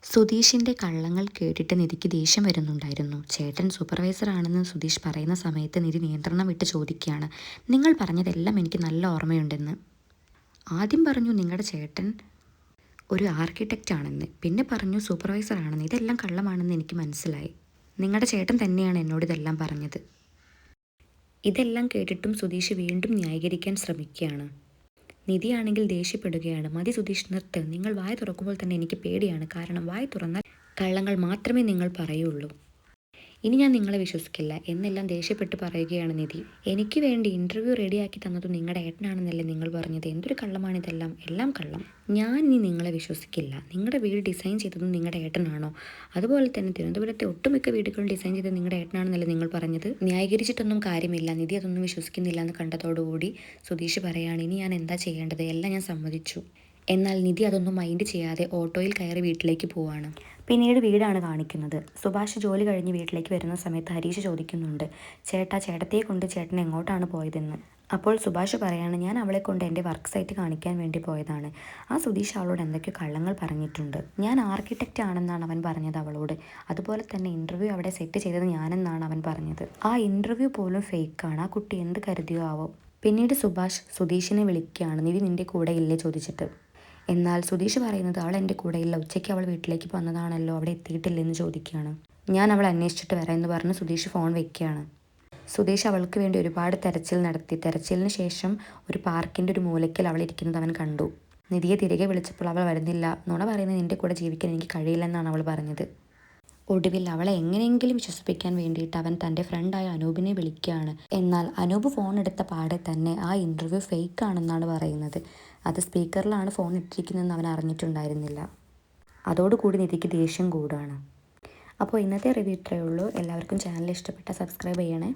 സുധീഷിൻ്റെ കള്ളങ്ങൾ കേട്ടിട്ട് നിധിക്ക് ദേഷ്യം വരുന്നുണ്ടായിരുന്നു. ചേട്ടൻ സൂപ്പർവൈസറാണെന്ന് സുധീഷ് പറയുന്ന സമയത്ത് നിധി നിയന്ത്രണം വിട്ട് ചോദിക്കുകയാണ്, നിങ്ങൾ പറഞ്ഞതെല്ലാം എനിക്ക് നല്ല ഓർമ്മയുണ്ടെന്ന്. ആദ്യം പറഞ്ഞു നിങ്ങളുടെ ചേട്ടൻ ഒരു ആർക്കിടെക്റ്റ് ആണെന്ന്, പിന്നെ പറഞ്ഞു സൂപ്പർവൈസറാണെന്ന്. ഇതെല്ലാം കള്ളമാണെന്ന് എനിക്ക് മനസ്സിലായി. നിങ്ങളുടെ ചേട്ടൻ തന്നെയാണ് എന്നോട് ഇതെല്ലാം പറഞ്ഞത്. ഇതെല്ലാം കേട്ടിട്ടും സുധീഷ് വീണ്ടും ന്യായീകരിക്കാൻ ശ്രമിക്കുകയാണ്. നിധിയാണെങ്കിൽ ദേഷ്യപ്പെടുകയാണ്. മതി സുധീഷ്, നിർത്ത്. നിങ്ങൾ വായ തുറക്കുമ്പോൾ തന്നെ എനിക്ക് പേടിയാണ്. കാരണം വായ തുറന്നാൽ കള്ളങ്ങൾ മാത്രമേ നിങ്ങൾ പറയുള്ളൂ. ഇനി ഞാൻ നിങ്ങളെ വിശ്വസിക്കില്ല എന്നെല്ലാം ദേഷ്യപ്പെട്ട് പറയുകയാണ് നിധി. എനിക്ക് വേണ്ടി ഇൻ്റർവ്യൂ റെഡിയാക്കി തന്നതും നിങ്ങളുടെ ഏട്ടനാണെന്നല്ലേ നിങ്ങൾ പറഞ്ഞത്? എന്തൊരു കള്ളമാണിതെല്ലാം, എല്ലാം കള്ളം. ഞാൻ ഇനി നിങ്ങളെ വിശ്വസിക്കില്ല. നിങ്ങളുടെ വീട് ഡിസൈൻ ചെയ്തതും നിങ്ങളുടെ ഏട്ടനാണോ? അതുപോലെ തന്നെ തിരുവനന്തപുരത്തെ ഒട്ടുമിക്ക വീടുകളും ഡിസൈൻ ചെയ്തത് നിങ്ങളുടെ ഏട്ടനാണെന്നല്ലേ നിങ്ങൾ പറഞ്ഞത്? ന്യായീകരിച്ചിട്ടൊന്നും കാര്യമില്ല. നിധി അതൊന്നും വിശ്വസിക്കുന്നില്ല എന്ന് കണ്ടതോടുകൂടി സുധീഷ് പറയാണ്, ഇനി ഞാൻ എന്താ ചെയ്യേണ്ടത്? എല്ലാം ഞാൻ സമ്മതിച്ചു. എന്നാൽ നിധി അതൊന്നും മൈൻഡ് ചെയ്യാതെ ഓട്ടോയിൽ കയറി വീട്ടിലേക്ക് പോവാണ്. പിന്നീട് വീടാണ് കാണിക്കുന്നത്. സുഭാഷ് ജോലി കഴിഞ്ഞ് വീട്ടിലേക്ക് വരുന്ന സമയത്ത് ഹരീഷ് ചോദിക്കുന്നുണ്ട്, ചേട്ടത്തിയെ കൊണ്ട് ചേട്ടൻ എങ്ങോട്ടാണ് പോയതെന്ന്. അപ്പോൾ സുഭാഷ് പറയാണ്, ഞാൻ അവളെ കൊണ്ട് എൻ്റെ വർക്ക് സൈറ്റ് കാണിക്കാൻ വേണ്ടി പോയതാണ്. ആ സുധീഷ് അവളോട് എന്തൊക്കെയോ കള്ളങ്ങൾ പറഞ്ഞിട്ടുണ്ട്. ഞാൻ ആർക്കിടെക്റ്റ് ആണെന്നാണ് അവൻ പറഞ്ഞത് അവളോട്. അതുപോലെ തന്നെ ഇൻ്റർവ്യൂ അവിടെ സെറ്റ് ചെയ്തത് ഞാനെന്നാണ് അവൻ പറഞ്ഞത്. ആ ഇൻ്റർവ്യൂ പോലും ഫേക്കാണ്. ആ കുട്ടി എന്ത് കരുതിയോ ആവോ. പിന്നീട് സുഭാഷ് സുധീഷിനെ വിളിക്കുകയാണ്, നിധി നിൻ്റെ കൂടെ ഇല്ലേ ചോദിച്ചിട്ട്. എന്നാൽ സുധീഷ് പറയുന്നത്, അവൾ എൻ്റെ കൂടെയില്ല, ഉച്ചയ്ക്ക് അവൾ വീട്ടിലേക്ക് വന്നതാണല്ലോ, അവിടെ എത്തിയിട്ടില്ലെന്ന് ചോദിക്കുകയാണ്. ഞാൻ അവൾ അന്വേഷിച്ചിട്ട് വരാം എന്ന് പറഞ്ഞ് സുധീഷ് ഫോൺ വെക്കുകയാണ്. സുധീഷ് അവൾക്ക് വേണ്ടി ഒരുപാട് തെരച്ചിൽ നടത്തി. തെരച്ചിലിന് ശേഷം ഒരു പാർക്കിൻ്റെ ഒരു മൂലയ്ക്കൽ അവൾ ഇരിക്കുന്നത് അവൻ കണ്ടു. നിധിയെ തിരികെ വിളിച്ചപ്പോൾ അവൾ വരുന്നില്ല. നുണ പറയുന്നത് നിൻ്റെ കൂടെ ജീവിക്കാൻ എനിക്ക് കഴിയില്ലെന്നാണ് അവൾ പറഞ്ഞത്. ഒടുവിൽ അവളെ എങ്ങനെയെങ്കിലും വിശ്വസിപ്പിക്കാൻ വേണ്ടിയിട്ട് അവൻ തൻ്റെ ഫ്രണ്ടായ അനൂപിനെ വിളിക്കുകയാണ്. എന്നാൽ അനൂപ് ഫോൺ എടുത്ത പാടെ തന്നെ ആ ഇൻ്റർവ്യൂ ഫേക്ക് ആണെന്നാണ് പറയുന്നത്. അത് സ്പീക്കറിലാണ് ഫോൺ ഇട്ടിരിക്കുന്നതെന്ന് അവൻ അറിഞ്ഞിട്ടുണ്ടായിരുന്നില്ല. അതോടുകൂടി നിധിക്ക് ദേഷ്യം കൂടുകയാണ്. അപ്പോൾ ഇന്നത്തെ റിവ്യൂ ഇത്രയേ ഉള്ളൂ. എല്ലാവർക്കും ചാനൽ ഇഷ്ടപ്പെട്ടാൽ സബ്സ്ക്രൈബ് ചെയ്യണേ.